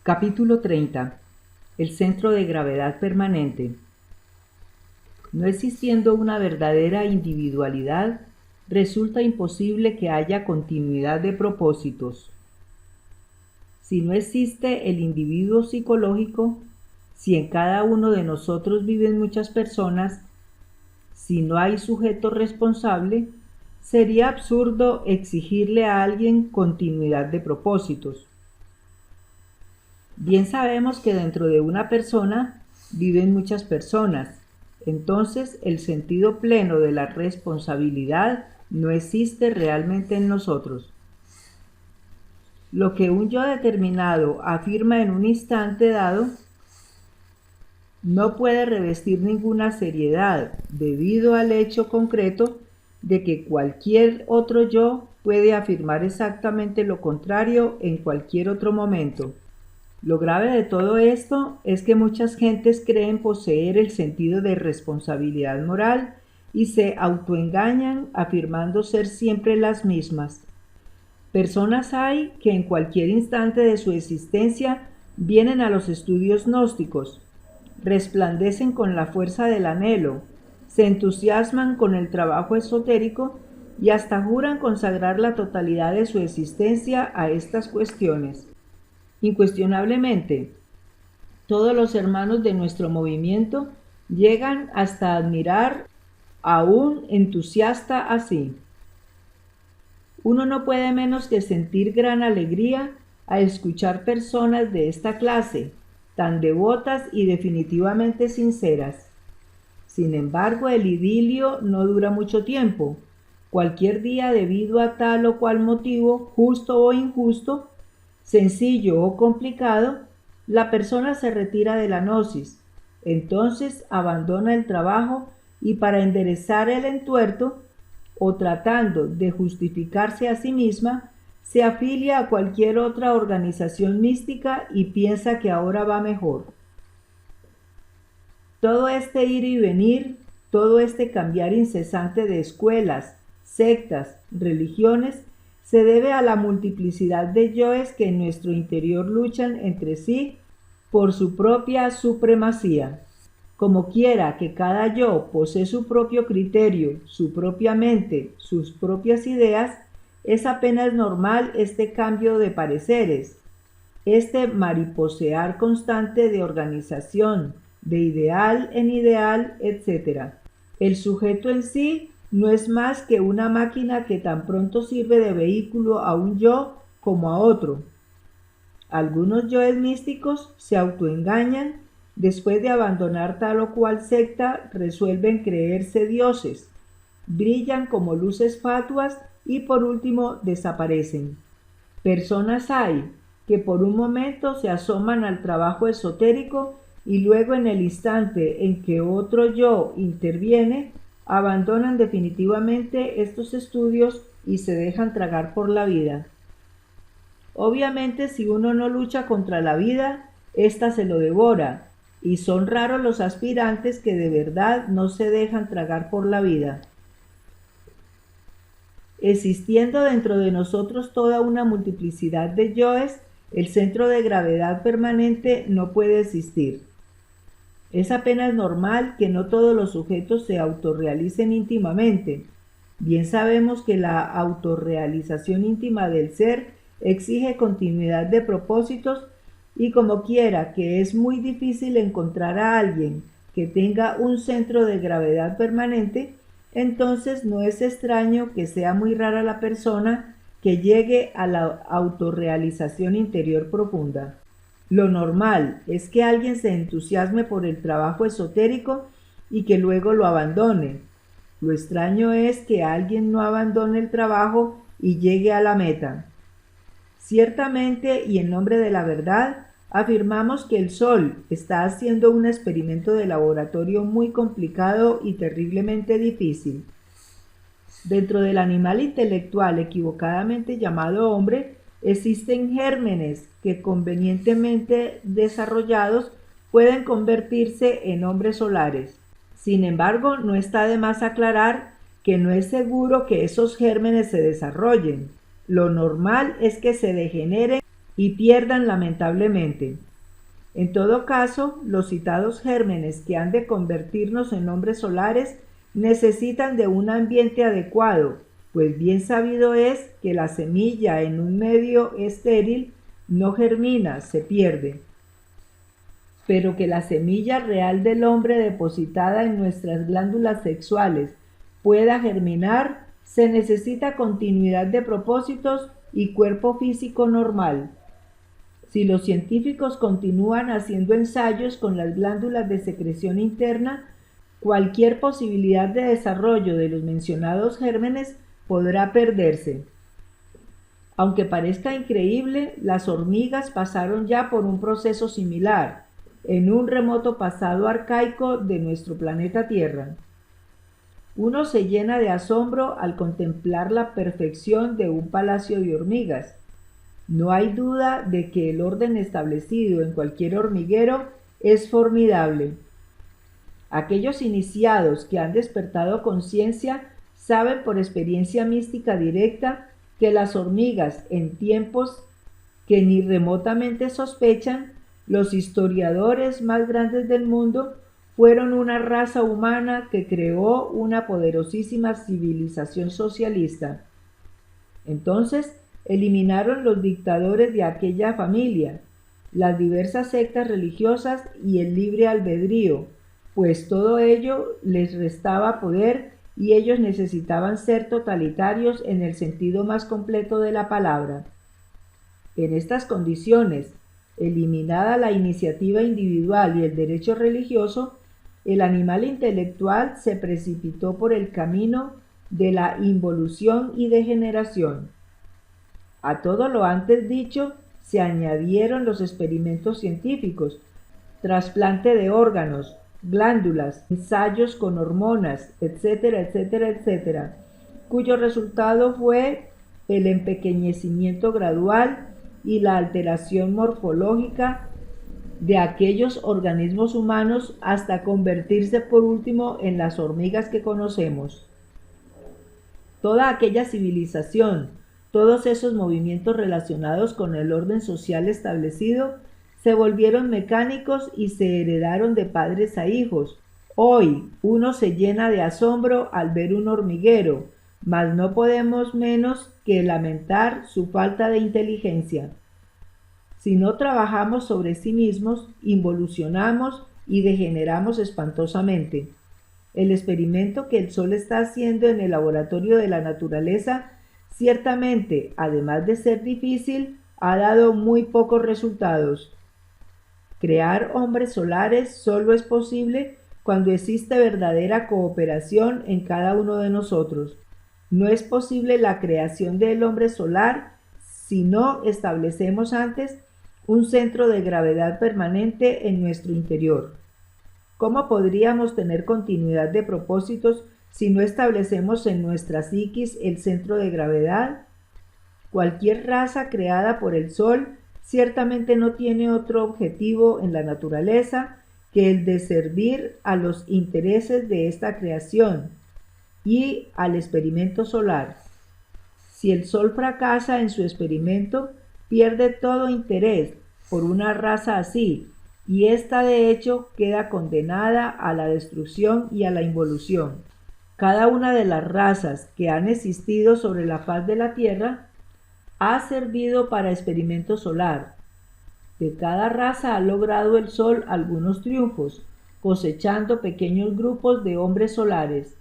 Capítulo 30. El centro de gravedad permanente. No existiendo una verdadera individualidad, resulta imposible que haya continuidad de propósitos. Si no existe el individuo psicológico, si en cada uno de nosotros viven muchas personas, si no hay sujeto responsable, sería absurdo exigirle a alguien continuidad de propósitos. Bien sabemos que dentro de una persona viven muchas personas, entonces el sentido pleno de la responsabilidad no existe realmente en nosotros. Lo que un yo determinado afirma en un instante dado no puede revestir ninguna seriedad debido al hecho concreto de que cualquier otro yo puede afirmar exactamente lo contrario en cualquier otro momento. Lo grave de todo esto es que muchas gentes creen poseer el sentido de responsabilidad moral y se autoengañan afirmando ser siempre las mismas. Personas hay que en cualquier instante de su existencia vienen a los estudios gnósticos, resplandecen con la fuerza del anhelo, se entusiasman con el trabajo esotérico y hasta juran consagrar la totalidad de su existencia a estas cuestiones. Incuestionablemente, todos los hermanos de nuestro movimiento llegan hasta admirar a un entusiasta así. Uno no puede menos que sentir gran alegría al escuchar personas de esta clase, tan devotas y definitivamente sinceras. Sin embargo, el idilio no dura mucho tiempo. Cualquier día, debido a tal o cual motivo, justo o injusto, sencillo o complicado, la persona se retira de la gnosis, entonces abandona el trabajo y para enderezar el entuerto, o tratando de justificarse a sí misma, se afilia a cualquier otra organización mística y piensa que ahora va mejor. Todo este ir y venir, todo este cambiar incesante de escuelas, sectas, religiones, se debe a la multiplicidad de yoes que en nuestro interior luchan entre sí por su propia supremacía. Como quiera que cada yo posee su propio criterio, su propia mente, sus propias ideas, es apenas normal este cambio de pareceres, este mariposear constante de organización, de ideal en ideal, etc. El sujeto en sí no es más que una máquina que tan pronto sirve de vehículo a un yo como a otro. Algunos yoes místicos se autoengañan, después de abandonar tal o cual secta resuelven creerse dioses, brillan como luces fatuas y por último desaparecen. Personas hay que por un momento se asoman al trabajo esotérico y luego en el instante en que otro yo interviene, abandonan definitivamente estos estudios y se dejan tragar por la vida. Obviamente, si uno no lucha contra la vida, ésta se lo devora, y son raros los aspirantes que de verdad no se dejan tragar por la vida. Existiendo dentro de nosotros toda una multiplicidad de yoes, el centro de gravedad permanente no puede existir. Es apenas normal que no todos los sujetos se autorrealicen íntimamente. Bien sabemos que la autorrealización íntima del ser exige continuidad de propósitos y como quiera que es muy difícil encontrar a alguien que tenga un centro de gravedad permanente, entonces no es extraño que sea muy rara la persona que llegue a la autorrealización interior profunda. Lo normal es que alguien se entusiasme por el trabajo esotérico y que luego lo abandone. Lo extraño es que alguien no abandone el trabajo y llegue a la meta. Ciertamente, y en nombre de la verdad, afirmamos que el Sol está haciendo un experimento de laboratorio muy complicado y terriblemente difícil. Dentro del animal intelectual equivocadamente llamado hombre, existen gérmenes que convenientemente desarrollados pueden convertirse en hombres solares. Sin embargo, no está de más aclarar que no es seguro que esos gérmenes se desarrollen. Lo normal es que se degeneren y pierdan lamentablemente. En todo caso, los citados gérmenes que han de convertirnos en hombres solares necesitan de un ambiente adecuado, pues bien sabido es que la semilla en un medio estéril no germina, se pierde. Pero que la semilla real del hombre depositada en nuestras glándulas sexuales pueda germinar, se necesita continuidad de propósitos y cuerpo físico normal. Si los científicos continúan haciendo ensayos con las glándulas de secreción interna, cualquier posibilidad de desarrollo de los mencionados gérmenes podrá perderse. Aunque parezca increíble, las hormigas pasaron ya por un proceso similar, en un remoto pasado arcaico de nuestro planeta Tierra. Uno se llena de asombro al contemplar la perfección de un palacio de hormigas. No hay duda de que el orden establecido en cualquier hormiguero es formidable. Aquellos iniciados que han despertado conciencia saben por experiencia mística directa que las hormigas en tiempos que ni remotamente sospechan, los historiadores más grandes del mundo fueron una raza humana que creó una poderosísima civilización socialista. Entonces, eliminaron los dictadores de aquella familia, las diversas sectas religiosas y el libre albedrío, pues todo ello les restaba poder y ellos necesitaban ser totalitarios en el sentido más completo de la palabra. En estas condiciones, eliminada la iniciativa individual y el derecho religioso, el animal intelectual se precipitó por el camino de la involución y degeneración. A todo lo antes dicho se añadieron los experimentos científicos, trasplante de órganos, glándulas, ensayos con hormonas, etcétera, etcétera, etcétera, cuyo resultado fue el empequeñecimiento gradual y la alteración morfológica de aquellos organismos humanos hasta convertirse por último en las hormigas que conocemos. Toda aquella civilización, todos esos movimientos relacionados con el orden social establecido se volvieron mecánicos y se heredaron de padres a hijos. Hoy uno se llena de asombro al ver un hormiguero, mas no podemos menos que lamentar su falta de inteligencia. Si no trabajamos sobre sí mismos, involucionamos y degeneramos espantosamente. El experimento que el Sol está haciendo en el laboratorio de la naturaleza, ciertamente, además de ser difícil, ha dado muy pocos resultados. Crear hombres solares solo es posible cuando existe verdadera cooperación en cada uno de nosotros. No es posible la creación del hombre solar si no establecemos antes un centro de gravedad permanente en nuestro interior. ¿Cómo podríamos tener continuidad de propósitos si no establecemos en nuestra psiquis el centro de gravedad? Cualquier raza creada por el Sol ciertamente no tiene otro objetivo en la naturaleza que el de servir a los intereses de esta creación y al experimento solar. Si el Sol fracasa en su experimento, pierde todo interés por una raza así, y ésta de hecho queda condenada a la destrucción y a la involución. Cada una de las razas que han existido sobre la faz de la Tierra ha servido para experimento solar. De cada raza ha logrado el Sol algunos triunfos, cosechando pequeños grupos de hombres solares.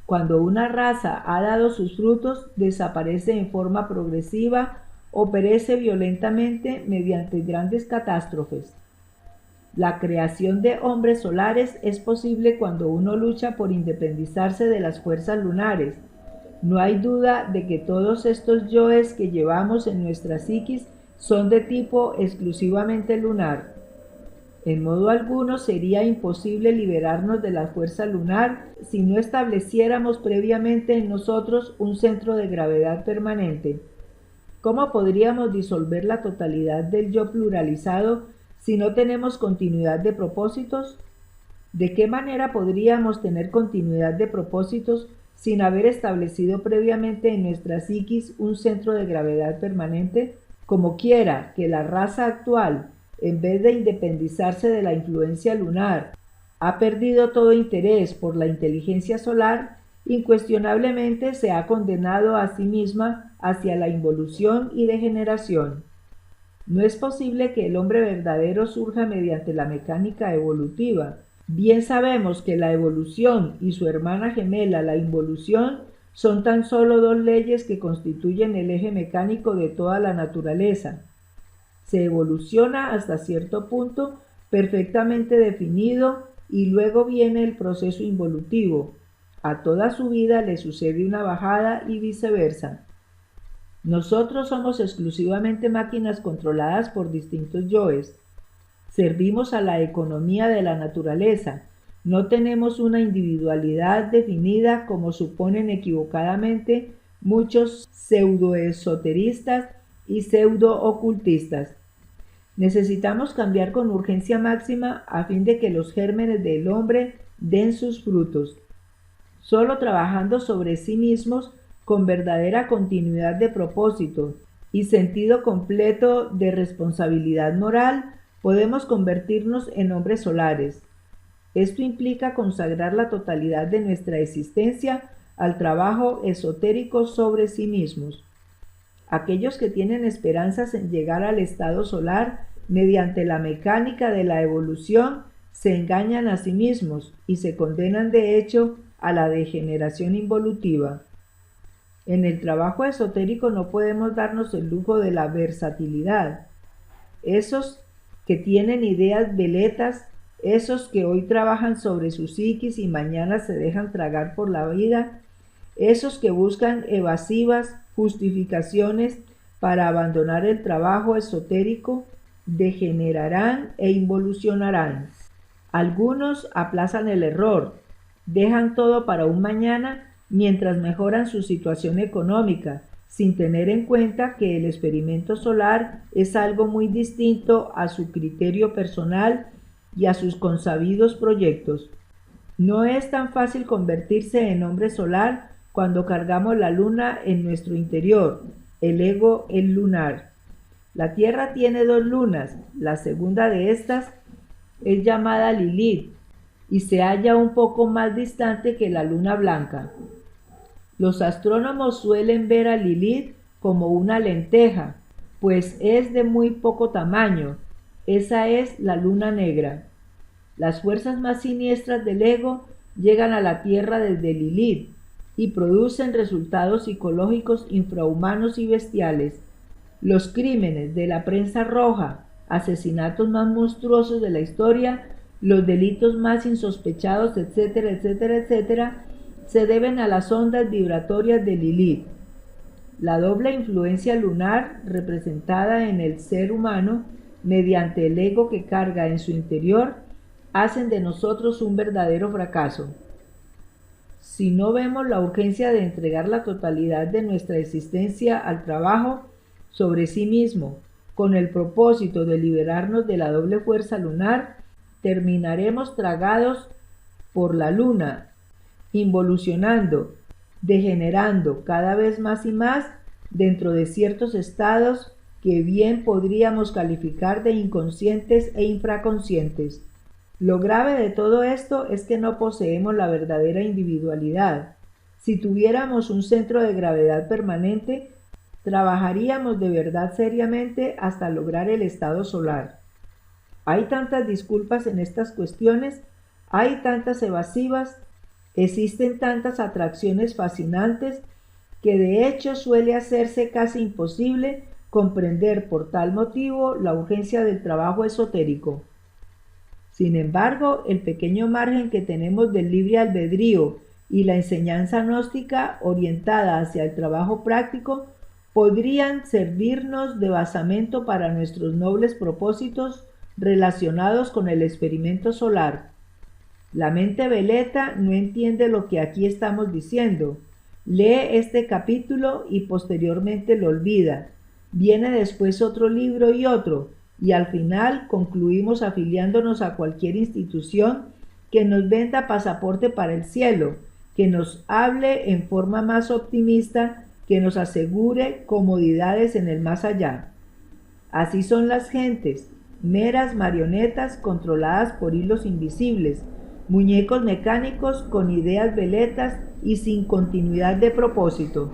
Cuando una raza ha dado sus frutos, desaparece en forma progresiva o perece violentamente mediante grandes catástrofes. La creación de hombres solares es posible cuando uno lucha por independizarse de las fuerzas lunares. No hay duda de que todos estos yoes que llevamos en nuestra psiquis son de tipo exclusivamente lunar. En modo alguno sería imposible liberarnos de la fuerza lunar si no estableciéramos previamente en nosotros un centro de gravedad permanente. ¿Cómo podríamos disolver la totalidad del yo pluralizado si no tenemos continuidad de propósitos? ¿De qué manera podríamos tener continuidad de propósitos sin haber establecido previamente en nuestra psiquis un centro de gravedad permanente? Como quiera que la raza actual, en vez de independizarse de la influencia lunar, ha perdido todo interés por la inteligencia solar, incuestionablemente se ha condenado a sí misma hacia la involución y degeneración. No es posible que el hombre verdadero surja mediante la mecánica evolutiva. Bien sabemos que la evolución y su hermana gemela, la involución, son tan solo dos leyes que constituyen el eje mecánico de toda la naturaleza. Se evoluciona hasta cierto punto perfectamente definido y luego viene el proceso involutivo. A toda su vida le sucede una bajada y viceversa. Nosotros somos exclusivamente máquinas controladas por distintos yoes. Servimos a la economía de la naturaleza. No tenemos una individualidad definida como suponen equivocadamente muchos pseudoesoteristas y pseudo-ocultistas. Necesitamos cambiar con urgencia máxima a fin de que los gérmenes del hombre den sus frutos. Solo trabajando sobre sí mismos con verdadera continuidad de propósito y sentido completo de responsabilidad moral, podemos convertirnos en hombres solares. Esto implica consagrar la totalidad de nuestra existencia al trabajo esotérico sobre sí mismos. Aquellos que tienen esperanzas en llegar al estado solar mediante la mecánica de la evolución se engañan a sí mismos y se condenan de hecho a la degeneración involutiva. En el trabajo esotérico no podemos darnos el lujo de la versatilidad. Esos que tienen ideas veletas, esos que hoy trabajan sobre su psiquis y mañana se dejan tragar por la vida, esos que buscan evasivas justificaciones para abandonar el trabajo esotérico, degenerarán e involucionarán. Algunos aplazan el error, dejan todo para un mañana mientras mejoran su situación económica, sin tener en cuenta que el experimento solar es algo muy distinto a su criterio personal y a sus consabidos proyectos. No es tan fácil convertirse en hombre solar cuando cargamos la luna en nuestro interior, el ego es lunar. La Tierra tiene dos lunas, la segunda de estas es llamada Lilith y se halla un poco más distante que la luna blanca. Los astrónomos suelen ver a Lilith como una lenteja, pues es de muy poco tamaño. Esa es la luna negra. Las fuerzas más siniestras del ego llegan a la Tierra desde Lilith y producen resultados psicológicos infrahumanos y bestiales. Los crímenes de la prensa roja, asesinatos más monstruosos de la historia, los delitos más insospechados, etcétera, etcétera, etcétera, se deben a las ondas vibratorias de Lilith. La doble influencia lunar representada en el ser humano mediante el ego que carga en su interior hacen de nosotros un verdadero fracaso. Si no vemos la urgencia de entregar la totalidad de nuestra existencia al trabajo sobre sí mismo, con el propósito de liberarnos de la doble fuerza lunar, terminaremos tragados por la luna, involucionando, degenerando cada vez más y más dentro de ciertos estados que bien podríamos calificar de inconscientes e infraconscientes. Lo grave de todo esto es que no poseemos la verdadera individualidad. Si tuviéramos un centro de gravedad permanente, trabajaríamos de verdad seriamente hasta lograr el estado solar. Hay tantas disculpas en estas cuestiones, hay tantas evasivas, existen tantas atracciones fascinantes que de hecho suele hacerse casi imposible comprender por tal motivo la urgencia del trabajo esotérico. Sin embargo, el pequeño margen que tenemos del libre albedrío y la enseñanza gnóstica orientada hacia el trabajo práctico podrían servirnos de basamento para nuestros nobles propósitos relacionados con el experimento solar. La mente veleta no entiende lo que aquí estamos diciendo. Lee este capítulo y posteriormente lo olvida. Viene después otro libro y otro, y al final concluimos afiliándonos a cualquier institución que nos venda pasaporte para el cielo, que nos hable en forma más optimista, que nos asegure comodidades en el más allá. Así son las gentes, meras marionetas controladas por hilos invisibles, muñecos mecánicos con ideas veletas y sin continuidad de propósito.